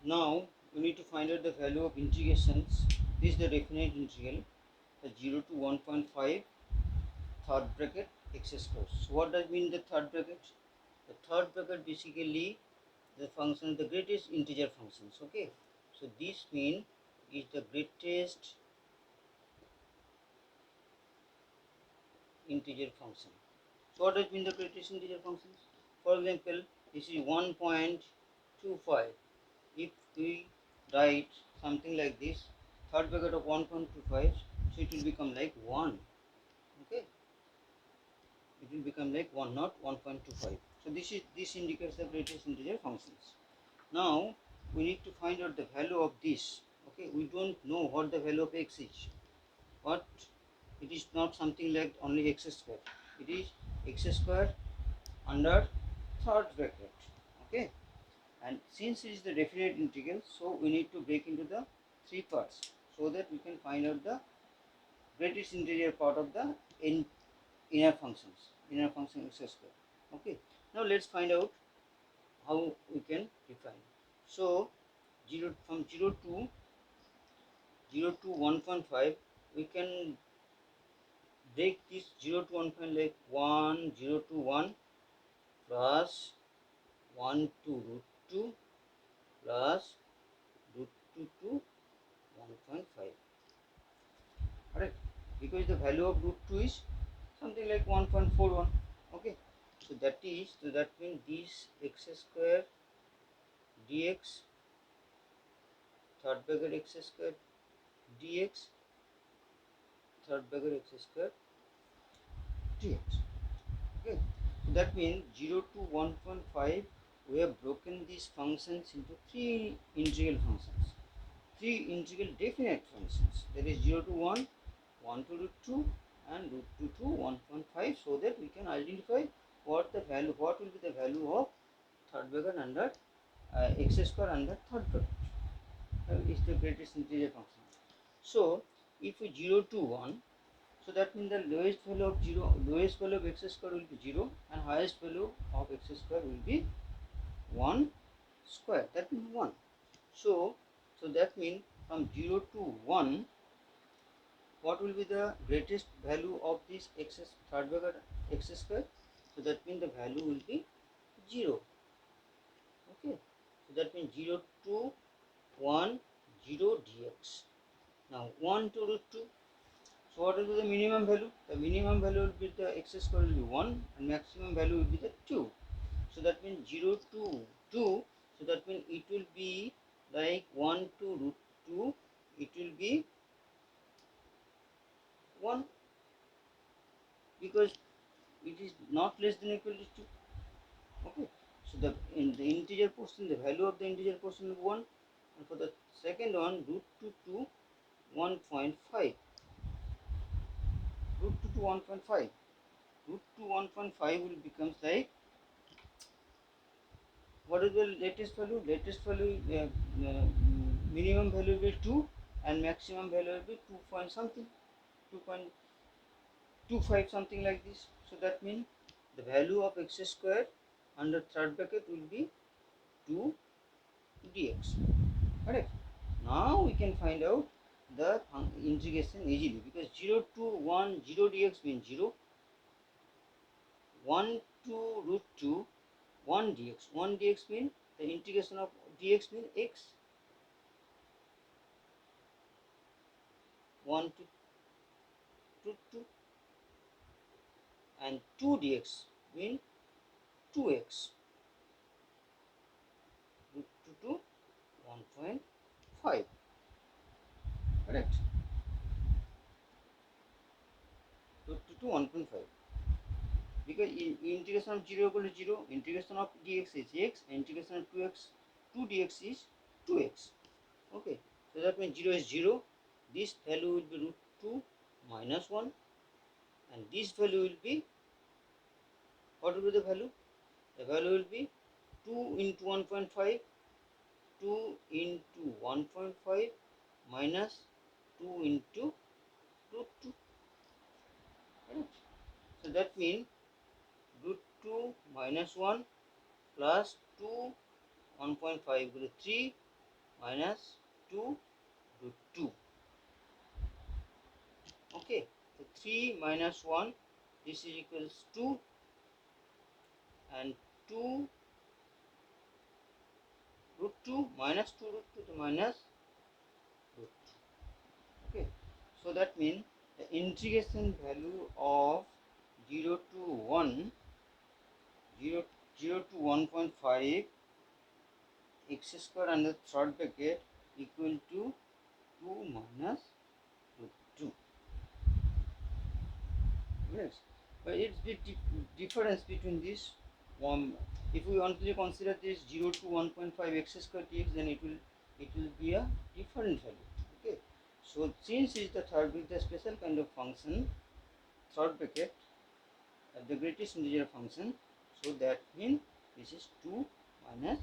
Now we need to find out the value of integrations. This is the definite integral, the 0 to 1.5 third bracket x square. So what does mean the third bracket? The third bracket basically the function, the greatest integer functions. Okay, so this mean is the greatest integer function. So what does mean the greatest integer functions? For example, this is 1.25. If we write something like this, third bracket of 1.25, so it will become like 1. Okay, it will become like 1, not 1.25. So this indicates the greatest integer functions. Now we need to find out the value of this. Okay, we don't know what the value of x is, but it is not something like only x square. It is x square under third bracket. Okay, and since it is the definite integral, so we need to break into the three parts so that we can find out the greatest integer part of the inner function x square. Okay, now let's find out how we can define. So 0 to 1.5, we can break this 0 to 1 point like 1 0 to 1 plus 1 to root 2 plus root 2 to 1.5. Correct, because the value of root 2 is something like 1.41. Okay, so that means this x square dx, third bracket x square dx, third bracket x square dx. Okay, so that means 0 to 1.5, we have broken these functions into three integral functions, three integral definite functions, that is 0 to 1, 1 to root 2 and root 2 to 1.5, so that we can identify what will be the value of third bracket under x square under third bracket is the greatest integer function. So if we 0 to 1, so that means the lowest value of x square will be 0 and highest value of x square will be 1 square, that means 1. So that means from 0 to 1, what will be the greatest value of this third bracket x square? So that means the value will be 0. Okay, so that means 0 to 1 0 dx. Now 1 to root 2. So what will be the minimum value? The minimum value will be the x square will be 1 and maximum value will be the 2. So that means 0 to 2. So that means it will be like 1 to root 2. It will be 1 because it is not less than or equal to 2. Okay. So in the integer portion, the value of the integer portion is 1. And for the second one, root 2 to 1.5. Root 2 to 1.5. Root 2 1.5 will becomes like, what is the latest value? Latest value minimum value will be 2 and maximum value will be 2 point something, 2.25 something like this. So that means the value of x square under third bracket will be 2 dx. Correct. Now we can find out the integration easily, because 0 to 1 0 dx means 0, 1 to root 2 1 dx. 1 dx means the integration of dx means x. 1 to root 2 and 2 dx means 2x. Root 2 to 1.5. Correct. Root 2 to 1.5. Because integration of 0 equal to 0, integration of dx is x, integration of 2x, 2 dx is 2x. Okay, so that means 0 is 0, this value will be root 2 minus 1, and this value will be, what will be the value? The value will be 2 into 1.5, 2 into 1.5 minus 2 into root 2. Right? So that means root 2 minus 1 plus 2 1.5 will be 3 minus 2 root 2. Okay, so 3 minus 1, this is equals 2, and 2 root 2 minus 2 root 2 to minus root 2. Okay, so that means the integration value of 0 to 1, 0 to 1.5 x square under third bracket equal to 2 minus root 2. Yes, but it's the difference between this one. If we only consider this 0 to 1.5 x square dx, then it will be a different value. Okay, so since it's the third with the special kind of function, third bracket, the greatest integer function, so that means this is 2 minus